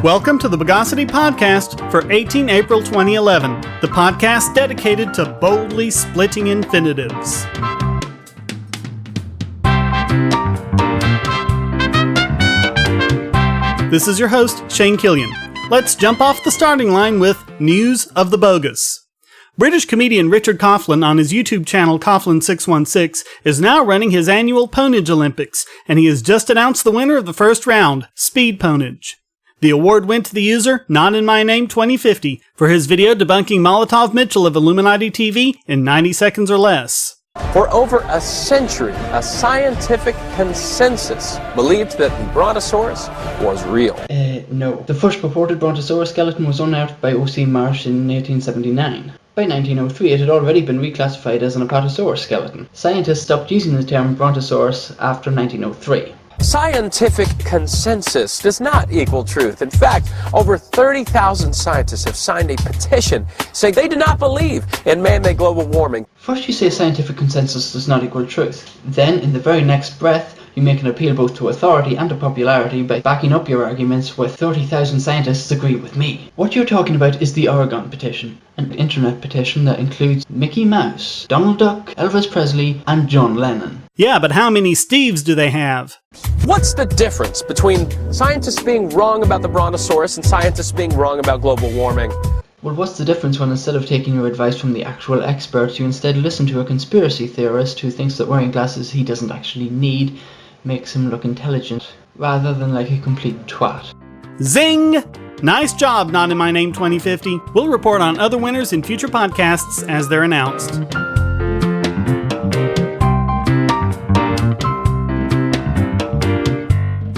Welcome to the Bogosity podcast for 18 April 2011, the podcast dedicated to boldly splitting infinitives. This is your host, Shane Killian. Let's jump off the starting line with News of the Bogus. British comedian Richard Coughlan on his YouTube channel Coughlan616 is now running his annual Ponage Olympics, and he has just announced the winner of the first round, Speed Ponage. The award went to the user NotInMyName2050 for his video debunking Molotov Mitchell of Illuminati TV in 90 seconds or less. For over a century, a scientific consensus believed that the Brontosaurus was real. No. The first purported Brontosaurus skeleton was unearthed by O.C. Marsh in 1879. By 1903, it had already been reclassified as an Apatosaurus skeleton. Scientists stopped using the term Brontosaurus after 1903. Scientific consensus does not equal truth. In fact, over 30,000 scientists have signed a petition saying they do not believe in man-made global warming. First you say scientific consensus does not equal truth. Then, in the very next breath, you make an appeal both to authority and to popularity by backing up your arguments with 30,000 scientists agree with me. What you're talking about is the Oregon petition, an internet petition that includes Mickey Mouse, Donald Duck, Elvis Presley, and John Lennon. Yeah, but how many Steves do they have? What's the difference between scientists being wrong about the Brontosaurus and scientists being wrong about global warming? Well, what's the difference when instead of taking your advice from the actual experts, you instead listen to a conspiracy theorist who thinks that wearing glasses he doesn't actually need makes him look intelligent, rather than like a complete twat. Zing! Nice job, NotInMyName2050. We'll report on other winners in future podcasts as they're announced.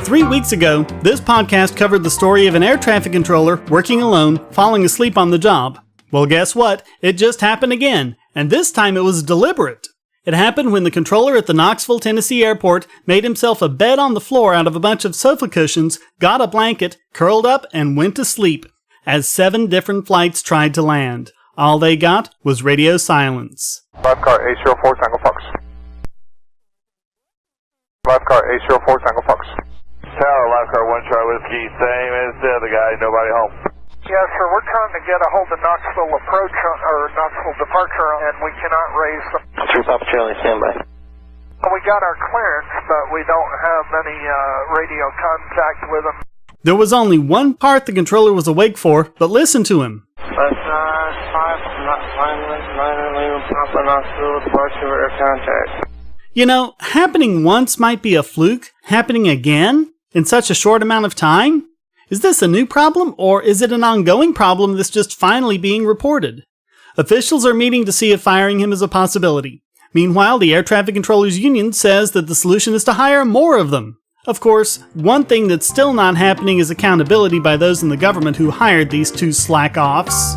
Three weeks ago, this podcast covered the story of an air traffic controller working alone, falling asleep on the job. Well, guess what? It just happened again, and this time it was deliberate. It happened when the controller at the Knoxville, Tennessee airport made himself a bed on the floor out of a bunch of sofa cushions, got a blanket, curled up, and went to sleep, as 7 different flights tried to land. All they got was radio silence. 5 car 804 Tango Fox. 5 car 804 Tango Fox. Tower, 5 car 1 Charlie Whiskey, same as the other guy, nobody home. Yes, sir, we're trying to get a hold of Knoxville approach or Knoxville departure, and we cannot raise them. 2 Papa Charlie, standby. We got our clearance, but we don't have any radio contact with them. There was only one part the controller was awake for, but listen to him. That's 5, not finally, Papa Knoxville departure air contact. You know, happening once might be a fluke. Happening again? In such a short amount of time? Is this a new problem, or is it an ongoing problem that's just finally being reported? Officials are meeting to see if firing him is a possibility. Meanwhile, the Air Traffic Controllers Union says that the solution is to hire more of them. Of course, one thing that's still not happening is accountability by those in the government who hired these 2 slack-offs.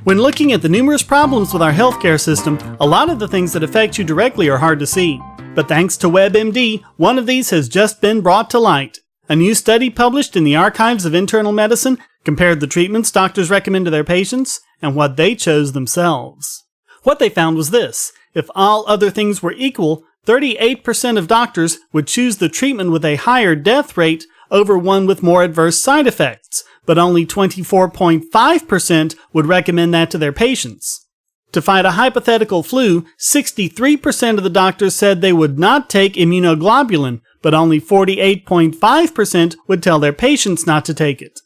When looking at the numerous problems with our healthcare system, a lot of the things that affect you directly are hard to see. But thanks to WebMD, one of these has just been brought to light. A new study published in the Archives of Internal Medicine compared the treatments doctors recommend to their patients and what they chose themselves. What they found was this: if all other things were equal, 38% of doctors would choose the treatment with a higher death rate over one with more adverse side effects, but only 24.5% would recommend that to their patients. To fight a hypothetical flu, 63% of the doctors said they would not take immunoglobulin, but only 48.5% would tell their patients not to take it.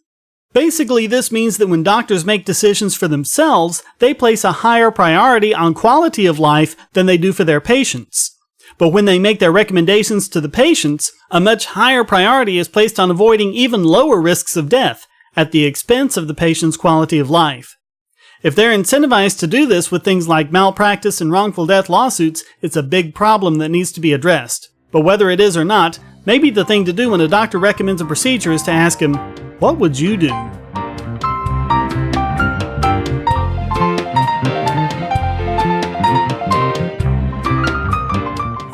Basically, this means that when doctors make decisions for themselves, they place a higher priority on quality of life than they do for their patients. But when they make their recommendations to the patients, a much higher priority is placed on avoiding even lower risks of death, at the expense of the patient's quality of life. If they're incentivized to do this with things like malpractice and wrongful death lawsuits, it's a big problem that needs to be addressed. But whether it is or not, maybe the thing to do when a doctor recommends a procedure is to ask him, what would you do?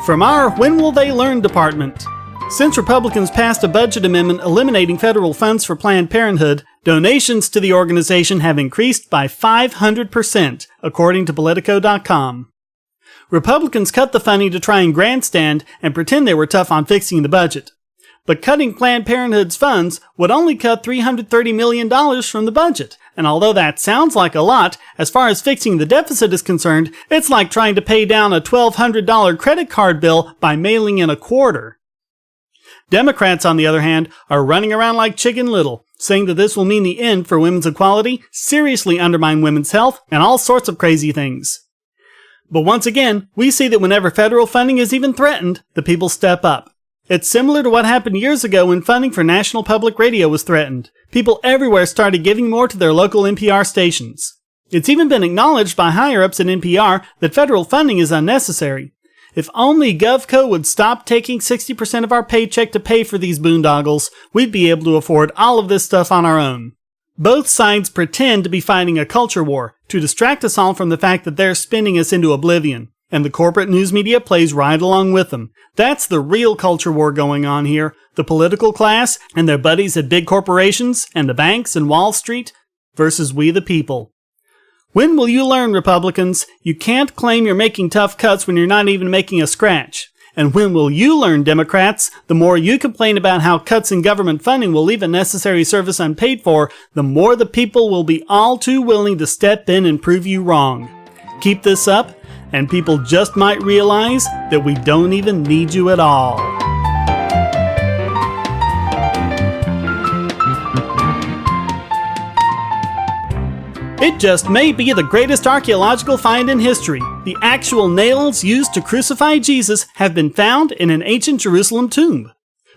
From our When Will They Learn department. Since Republicans passed a budget amendment eliminating federal funds for Planned Parenthood, donations to the organization have increased by 500%, according to Politico.com. Republicans cut the funding to try and grandstand and pretend they were tough on fixing the budget. But cutting Planned Parenthood's funds would only cut $330 million from the budget. And although that sounds like a lot, as far as fixing the deficit is concerned, it's like trying to pay down a $1,200 credit card bill by mailing in a quarter. Democrats, on the other hand, are running around like Chicken Little, saying that this will mean the end for women's equality, seriously undermine women's health, and all sorts of crazy things. But once again, we see that whenever federal funding is even threatened, the people step up. It's similar to what happened years ago when funding for National Public Radio was threatened. People everywhere started giving more to their local NPR stations. It's even been acknowledged by higher-ups at NPR that federal funding is unnecessary. If only GovCo would stop taking 60% of our paycheck to pay for these boondoggles, we'd be able to afford all of this stuff on our own. Both sides pretend to be fighting a culture war to distract us all from the fact that they're spinning us into oblivion, and the corporate news media plays right along with them. That's the real culture war going on here. The political class and their buddies at big corporations and the banks and Wall Street versus we the people. When will you learn, Republicans? You can't claim you're making tough cuts when you're not even making a scratch. And when will you learn, Democrats? The more you complain about how cuts in government funding will leave a necessary service unpaid for, the more the people will be all too willing to step in and prove you wrong. Keep this up, and people just might realize that we don't even need you at all. It just may be the greatest archaeological find in history. The actual nails used to crucify Jesus have been found in an ancient Jerusalem tomb.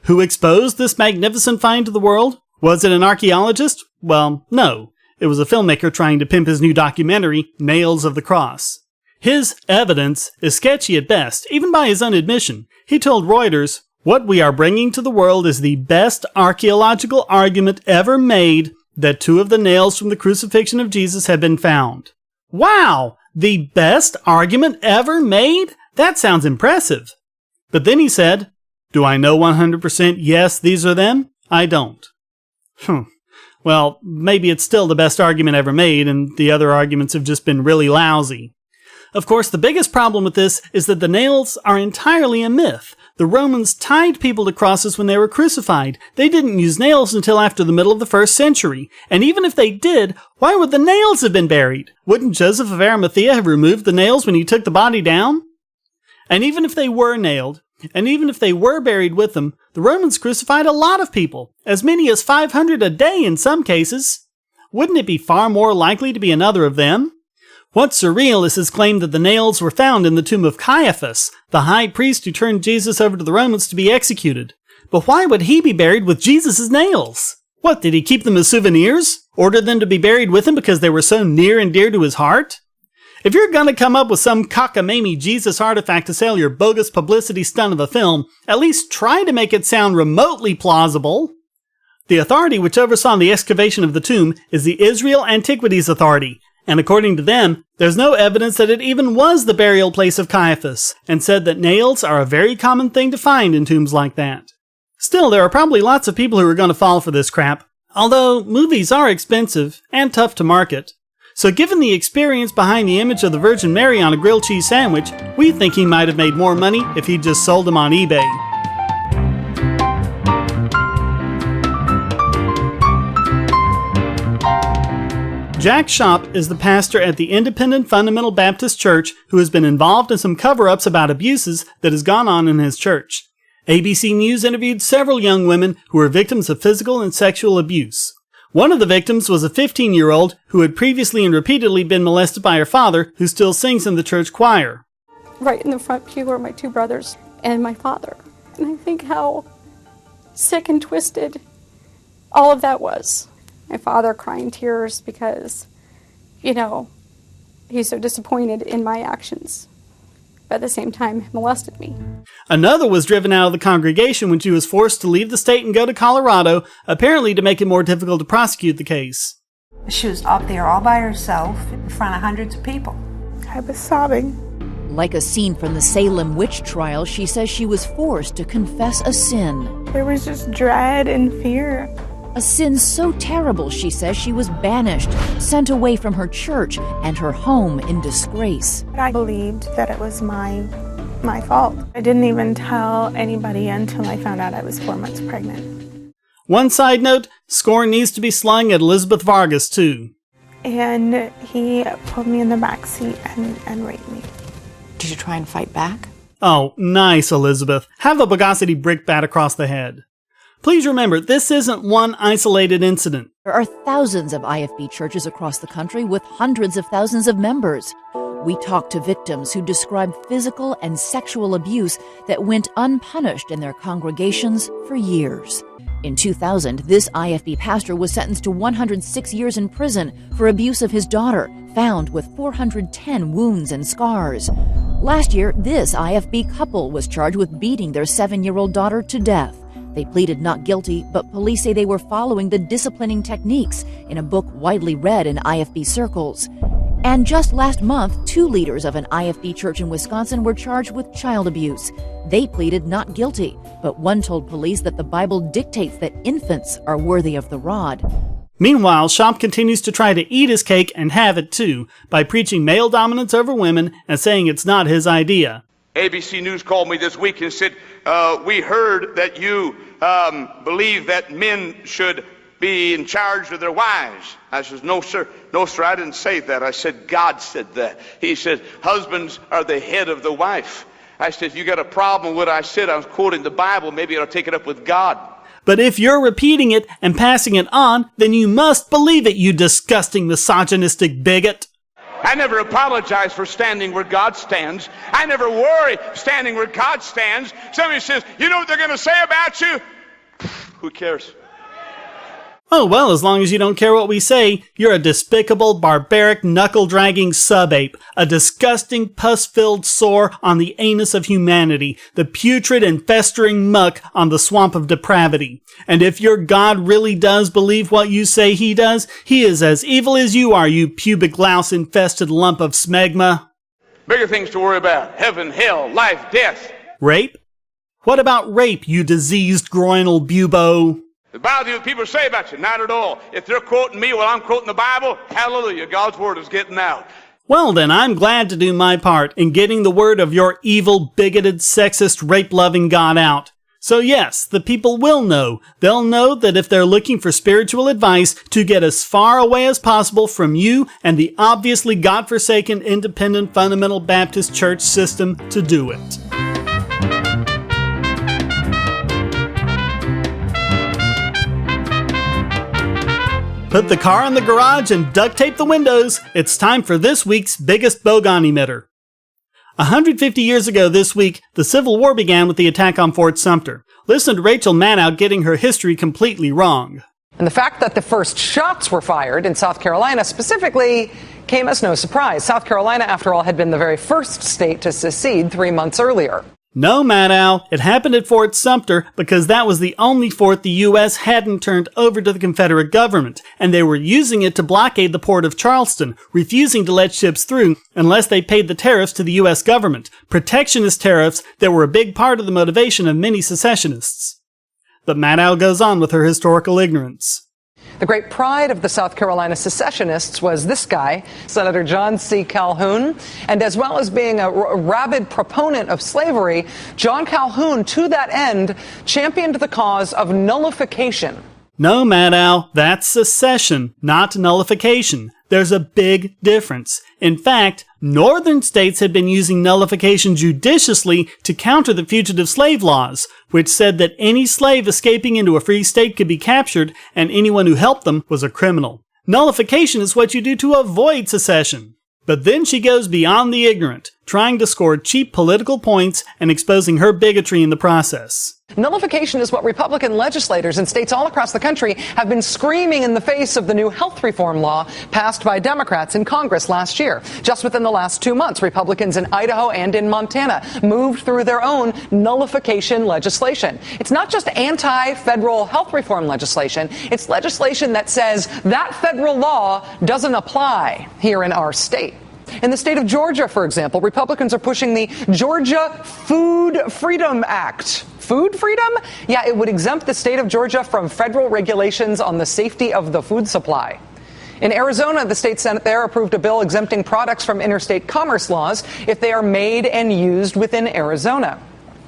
Who exposed this magnificent find to the world? Was it an archaeologist? Well, no. It was a filmmaker trying to pimp his new documentary, Nails of the Cross. His evidence is sketchy at best, even by his own admission. He told Reuters, "What we are bringing to the world is the best archaeological argument ever made that two of the nails from the crucifixion of Jesus have been found." Wow! The best argument ever made? That sounds impressive. But then he said, "Do I know 100% yes, these are them? I don't." Well, maybe it's still the best argument ever made, and the other arguments have just been really lousy. Of course, the biggest problem with this is that the nails are entirely a myth. The Romans tied people to crosses when they were crucified. They didn't use nails until after the middle of the 1st century. And even if they did, why would the nails have been buried? Wouldn't Joseph of Arimathea have removed the nails when he took the body down? And even if they were nailed, and even if they were buried with them, the Romans crucified a lot of people, as many as 500 a day in some cases. Wouldn't it be far more likely to be another of them? What's surreal is his claim that the nails were found in the tomb of Caiaphas, the high priest who turned Jesus over to the Romans to be executed. But why would he be buried with Jesus' nails? What, did he keep them as souvenirs? Order them to be buried with him because they were so near and dear to his heart? If you're gonna come up with some cockamamie Jesus artifact to sell your bogus publicity stunt of a film, at least try to make it sound remotely plausible. The authority which oversaw the excavation of the tomb is the Israel Antiquities Authority, and according to them, there's no evidence that it even was the burial place of Caiaphas, and said that nails are a very common thing to find in tombs like that. Still, there are probably lots of people who are going to fall for this crap, although movies are expensive and tough to market. So given the experience behind the image of the Virgin Mary on a grilled cheese sandwich, we think he might have made more money if he'd just sold them on eBay. Jack Shop is the pastor at the Independent Fundamental Baptist Church who has been involved in some cover-ups about abuses that has gone on in his church. ABC News interviewed several young women who were victims of physical and sexual abuse. One of the victims was a 15-year-old who had previously and repeatedly been molested by her father, who still sings in the church choir. Right in the front pew are my two brothers and my father. And I think how sick and twisted all of that was. My father crying tears because, he's so disappointed in my actions, but at the same time molested me. Another was driven out of the congregation when she was forced to leave the state and go to Colorado, apparently to make it more difficult to prosecute the case. She was up there all by herself in front of hundreds of people. I was sobbing. Like a scene from the Salem witch trial, she says she was forced to confess a sin. There was just dread and fear. A sin so terrible, she says, she was banished, sent away from her church and her home in disgrace. I believed that it was my fault. I didn't even tell anybody until I found out I was 4 months pregnant. One side note, scorn needs to be slung at Elizabeth Vargas too. And he pulled me in the back seat and raped me. Did you try and fight back? Oh, nice, Elizabeth. Have a Bogosity brick bat across the head. Please remember, this isn't one isolated incident. There are thousands of IFB churches across the country with hundreds of thousands of members. We talked to victims who described physical and sexual abuse that went unpunished in their congregations for years. In 2000, this IFB pastor was sentenced to 106 years in prison for abuse of his daughter, found with 410 wounds and scars. Last year, this IFB couple was charged with beating their 7-year-old daughter to death. They pleaded not guilty, but police say they were following the disciplining techniques in a book widely read in IFB circles. And just last month, 2 leaders of an IFB church in Wisconsin were charged with child abuse. They pleaded not guilty, but one told police that the Bible dictates that infants are worthy of the rod. Meanwhile, Shop continues to try to eat his cake and have it too, by preaching male dominance over women and saying it's not his idea. ABC News called me this week and said, we heard that you believe that men should be in charge of their wives. I said, no, sir, I didn't say that. I said, God said that. He said, husbands are the head of the wife. I said, if you got a problem with what I said, I was quoting the Bible, maybe I'll take it up with God. But if you're repeating it and passing it on, then you must believe it, you disgusting misogynistic bigot. I never apologize for standing where God stands. I never worry standing where God stands. Somebody says, you know what they're going to say about you? Who cares? Oh, well, as long as you don't care what we say, you're a despicable, barbaric, knuckle-dragging sub-ape, a disgusting, pus-filled sore on the anus of humanity, the putrid and festering muck on the swamp of depravity. And if your God really does believe what you say he does, he is as evil as you are, you pubic louse-infested lump of smegma. Bigger things to worry about. Heaven, hell, life, death. Rape? What about rape, you diseased groinal bubo? It bothers you what people say about you? Not at all. If they're quoting me while I'm quoting the Bible, hallelujah, God's word is getting out. Well then, I'm glad to do my part in getting the word of your evil, bigoted, sexist, rape-loving God out. So yes, the people will know. They'll know that if they're looking for spiritual advice to get as far away as possible from you and the obviously godforsaken independent fundamental Baptist church system, to do it. Put the car in the garage and duct tape the windows. It's time for this week's biggest Bogon emitter. 150 years ago this week, the Civil War began with the attack on Fort Sumter. Listen to Rachel Maddow getting her history completely wrong. And the fact that the first shots were fired in South Carolina specifically came as no surprise. South Carolina, after all, had been the very first state to secede 3 months earlier. No, Maddow, it happened at Fort Sumter because that was the only fort the U.S. hadn't turned over to the Confederate government, and they were using it to blockade the port of Charleston, refusing to let ships through unless they paid the tariffs to the U.S. government, protectionist tariffs that were a big part of the motivation of many secessionists. But Maddow goes on with her historical ignorance. The great pride of the South Carolina secessionists was this guy, Senator John C. Calhoun. And as well as being a rabid proponent of slavery, John Calhoun, to that end, championed the cause of nullification. No, Maddow, that's secession, not nullification. There's a big difference. In fact, northern states had been using nullification judiciously to counter the fugitive slave laws, which said that any slave escaping into a free state could be captured, and anyone who helped them was a criminal. Nullification is what you do to avoid secession. But then she goes beyond the ignorant, trying to score cheap political points and exposing her bigotry in the process. Nullification is what Republican legislators in states all across the country have been screaming in the face of the new health reform law passed by Democrats in Congress last year. Just within the last 2 months, Republicans in Idaho and in Montana moved through their own nullification legislation. It's not just anti-federal health reform legislation. It's legislation that says that federal law doesn't apply here in our state. In the state of Georgia, for example, Republicans are pushing the Georgia Food Freedom Act. Food freedom? Yeah, it would exempt the state of Georgia from federal regulations on the safety of the food supply. In Arizona, the state Senate there approved a bill exempting products from interstate commerce laws if they are made and used within Arizona.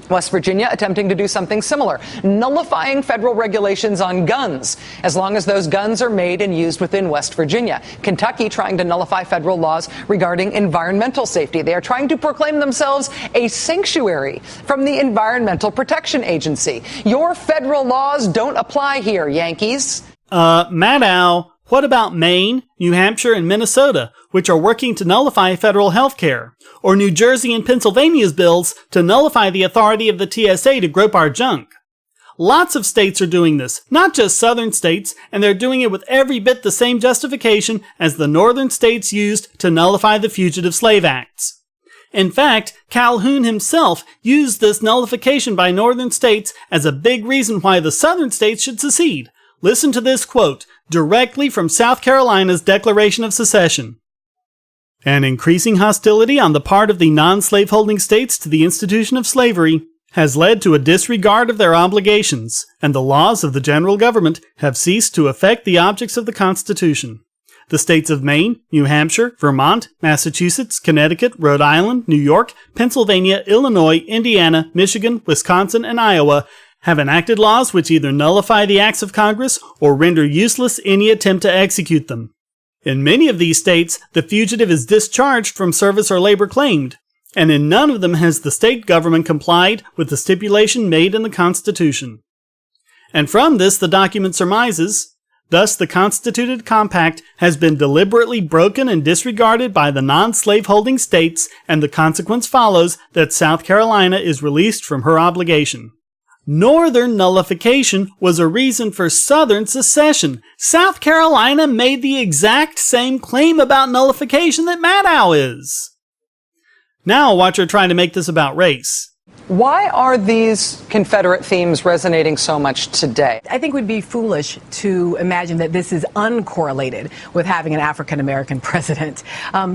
West Virginia attempting to do something similar, nullifying federal regulations on guns, as long as those guns are made and used within West Virginia. Kentucky trying to nullify federal laws regarding environmental safety. They are trying to proclaim themselves a sanctuary from the Environmental Protection Agency. Your federal laws don't apply here, Yankees. Maddow, what about Maine, New Hampshire, and Minnesota, which are working to nullify federal health care? Or New Jersey and Pennsylvania's bills to nullify the authority of the TSA to grope our junk? Lots of states are doing this, not just southern states, and they're doing it with every bit the same justification as the northern states used to nullify the Fugitive Slave Acts. In fact, Calhoun himself used this nullification by northern states as a big reason why the southern states should secede. Listen to this quote, directly from South Carolina's Declaration of Secession. An increasing hostility on the part of the non-slaveholding states to the institution of slavery has led to a disregard of their obligations, and the laws of the general government have ceased to affect the objects of the Constitution. The states of Maine, New Hampshire, Vermont, Massachusetts, Connecticut, Rhode Island, New York, Pennsylvania, Illinois, Indiana, Michigan, Wisconsin, and Iowa have enacted laws which either nullify the acts of Congress or render useless any attempt to execute them. In many of these states, the fugitive is discharged from service or labor claimed, and in none of them has the state government complied with the stipulation made in the Constitution. And from this the document surmises, thus the constituted compact has been deliberately broken and disregarded by the non-slaveholding states, and the consequence follows that South Carolina is released from her obligation. Northern nullification was a reason for Southern secession. South Carolina made the exact same claim about nullification that Maddow is. Now watch her try to make this about race. Why are these Confederate themes resonating so much today? I think it would be foolish to imagine that this is uncorrelated with having an African-American president.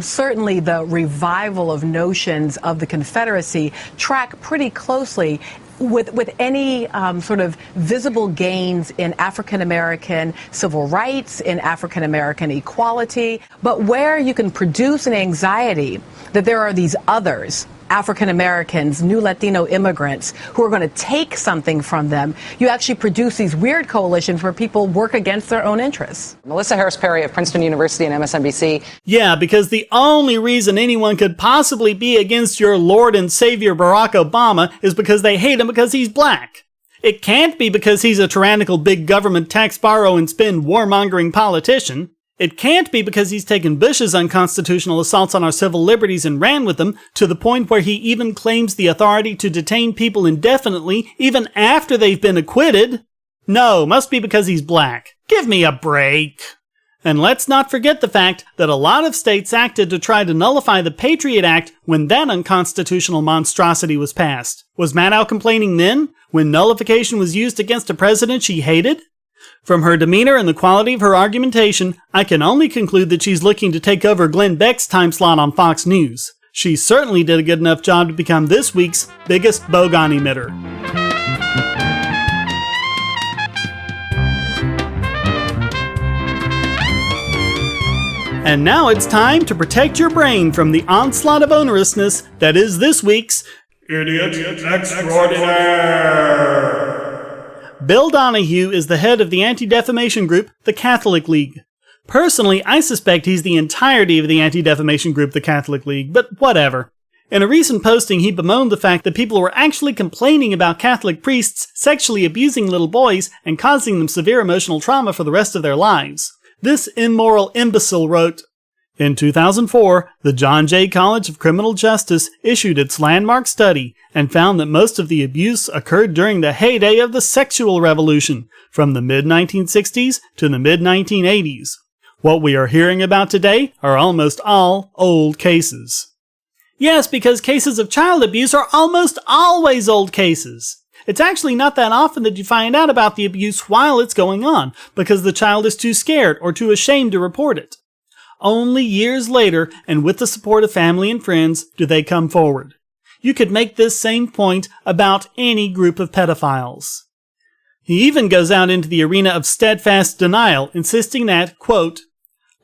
Certainly the revival of notions of the Confederacy track pretty closely with any sort of visible gains in African-American civil rights, in African-American equality, but where you can produce an anxiety that there are these others, African-Americans, new Latino immigrants, who are going to take something from them, you actually produce these weird coalitions where people work against their own interests. Melissa Harris-Perry of Princeton University and MSNBC. Yeah, because the only reason anyone could possibly be against your Lord and Savior Barack Obama is because they hate him because he's black. It can't be because he's a tyrannical big government tax borrow and spend warmongering politician. It can't be because he's taken Bush's unconstitutional assaults on our civil liberties and ran with them to the point where he even claims the authority to detain people indefinitely even after they've been acquitted. No, must be because he's black. Give me a break. And let's not forget the fact that a lot of states acted to try to nullify the Patriot Act when that unconstitutional monstrosity was passed. Was Maddow complaining then, when nullification was used against a president she hated? From her demeanor and the quality of her argumentation, I can only conclude that she's looking to take over Glenn Beck's time slot on Fox News. She certainly did a good enough job to become this week's biggest Bogon emitter. And now it's time to protect your brain from the onslaught of onerousness that is this week's Idiot Extraordinaire. Bill Donahue is the head of the anti-defamation group, the Catholic League. Personally, I suspect he's the entirety of the anti-defamation group, the Catholic League, but whatever. In a recent posting, he bemoaned the fact that people were actually complaining about Catholic priests sexually abusing little boys and causing them severe emotional trauma for the rest of their lives. This immoral imbecile wrote, in 2004, the John Jay College of Criminal Justice issued its landmark study and found that most of the abuse occurred during the heyday of the sexual revolution, from the mid-1960s to the mid-1980s. What we are hearing about today are almost all old cases. Yes, because cases of child abuse are almost always old cases. It's actually not that often that you find out about the abuse while it's going on, because the child is too scared or too ashamed to report it. Only years later, and with the support of family and friends, do they come forward. You could make this same point about any group of pedophiles. He even goes out into the arena of steadfast denial, insisting that, quote,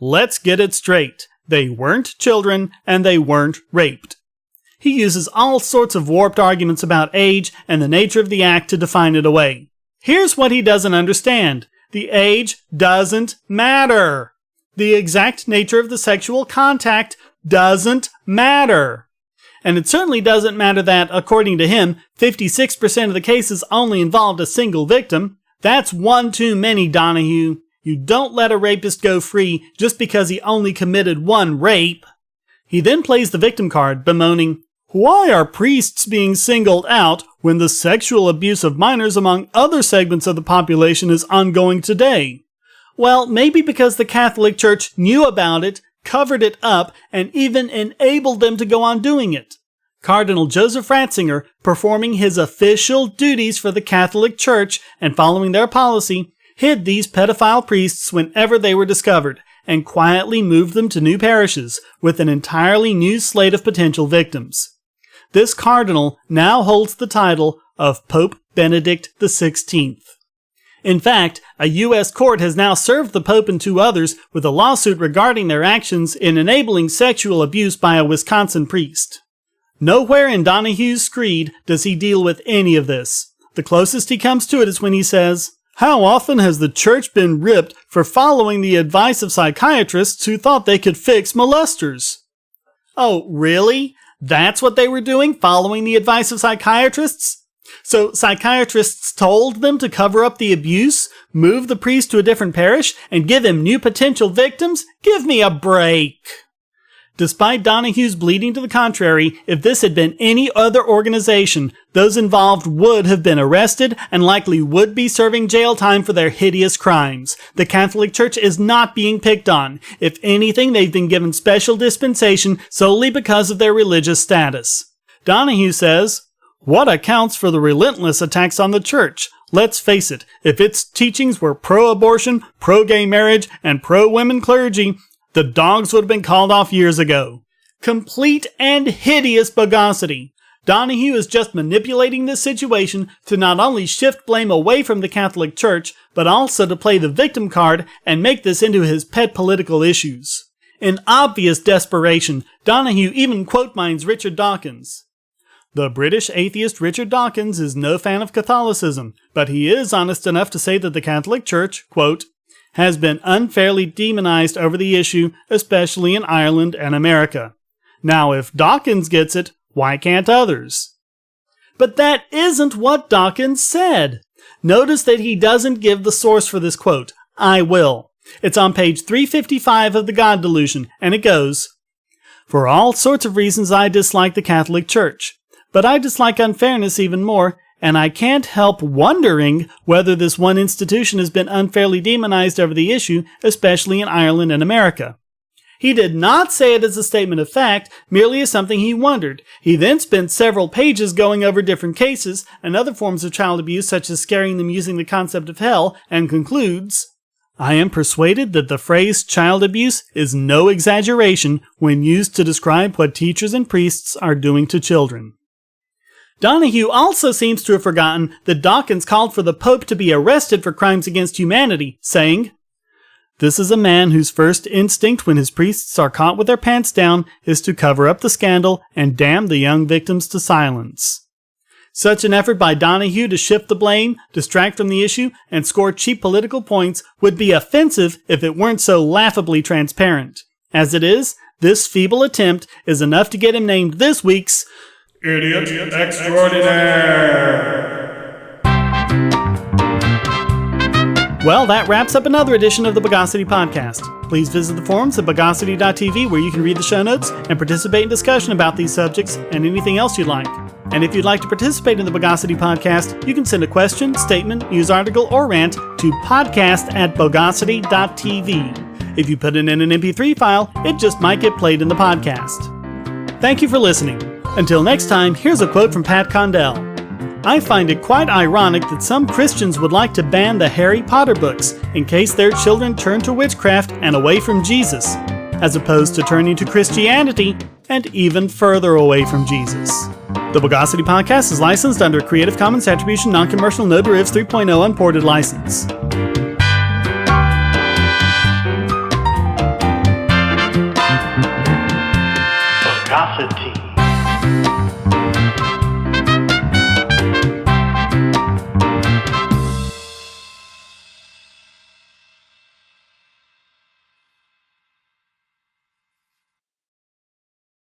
"Let's get it straight. They weren't children, and they weren't raped." He uses all sorts of warped arguments about age and the nature of the act to define it away. Here's what he doesn't understand. The age doesn't matter. The exact nature of the sexual contact doesn't matter. And it certainly doesn't matter that, according to him, 56% of the cases only involved a single victim. That's one too many, Donahue. You don't let a rapist go free just because he only committed one rape. He then plays the victim card, bemoaning, "Why are priests being singled out when the sexual abuse of minors among other segments of the population is ongoing today?" Well, maybe because the Catholic Church knew about it, covered it up, and even enabled them to go on doing it. Cardinal Joseph Ratzinger, performing his official duties for the Catholic Church and following their policy, hid these pedophile priests whenever they were discovered, and quietly moved them to new parishes with an entirely new slate of potential victims. This cardinal now holds the title of Pope Benedict XVI. In fact, a U.S. court has now served the Pope and 2 others with a lawsuit regarding their actions in enabling sexual abuse by a Wisconsin priest. Nowhere in Donahue's screed does he deal with any of this. The closest he comes to it is when he says, "How often has the church been ripped for following the advice of psychiatrists who thought they could fix molesters?" Oh, really? That's what they were doing, following the advice of psychiatrists? So psychiatrists told them to cover up the abuse, move the priest to a different parish, and give him new potential victims? Give me a break! Despite Donahue's bleeding to the contrary, if this had been any other organization, those involved would have been arrested and likely would be serving jail time for their hideous crimes. The Catholic Church is not being picked on. If anything, they've been given special dispensation solely because of their religious status. Donahue says, "What accounts for the relentless attacks on the church? Let's face it, if its teachings were pro-abortion, pro-gay marriage, and pro-women clergy, the dogs would have been called off years ago." Complete and hideous bogosity. Donahue is just manipulating this situation to not only shift blame away from the Catholic Church, but also to play the victim card and make this into his pet political issues. In obvious desperation, Donahue even quote-mines Richard Dawkins. The British atheist Richard Dawkins is no fan of Catholicism, but he is honest enough to say that the Catholic Church, quote, has been unfairly demonized over the issue, especially in Ireland and America. Now, if Dawkins gets it, why can't others? But that isn't what Dawkins said. Notice that he doesn't give the source for this quote. I will. It's on page 355 of The God Delusion, and it goes, "For all sorts of reasons I dislike the Catholic Church. But I dislike unfairness even more, and I can't help wondering whether this one institution has been unfairly demonized over the issue, especially in Ireland and America." He did not say it as a statement of fact, merely as something he wondered. He then spent several pages going over different cases and other forms of child abuse, such as scaring them using the concept of hell, and concludes, "I am persuaded that the phrase child abuse is no exaggeration when used to describe what teachers and priests are doing to children." Donahue also seems to have forgotten that Dawkins called for the Pope to be arrested for crimes against humanity, saying, "This is a man whose first instinct when his priests are caught with their pants down is to cover up the scandal and damn the young victims to silence." Such an effort by Donahue to shift the blame, distract from the issue, and score cheap political points would be offensive if it weren't so laughably transparent. As it is, this feeble attempt is enough to get him named this week's Idiot Extraordinaire. Well, that wraps up another edition of the Bogosity podcast. Please visit the forums at bogosity.tv where you can read the show notes and participate in discussion about these subjects and anything else you'd like. And if you'd like to participate in the Bogosity podcast, you can send a question, statement, news article, or rant to podcast@bogosity.tv. If you put it in an MP3 file, it just might get played in the podcast. Thank you for listening. Until next time, here's a quote from Pat Condell. "I find it quite ironic that some Christians would like to ban the Harry Potter books in case their children turn to witchcraft and away from Jesus. as opposed to turning to Christianity and even further away from Jesus. The Bogosity podcast is licensed under a Creative Commons Attribution Non-Commercial No Derivatives 3.0 Unported license. Bogosity.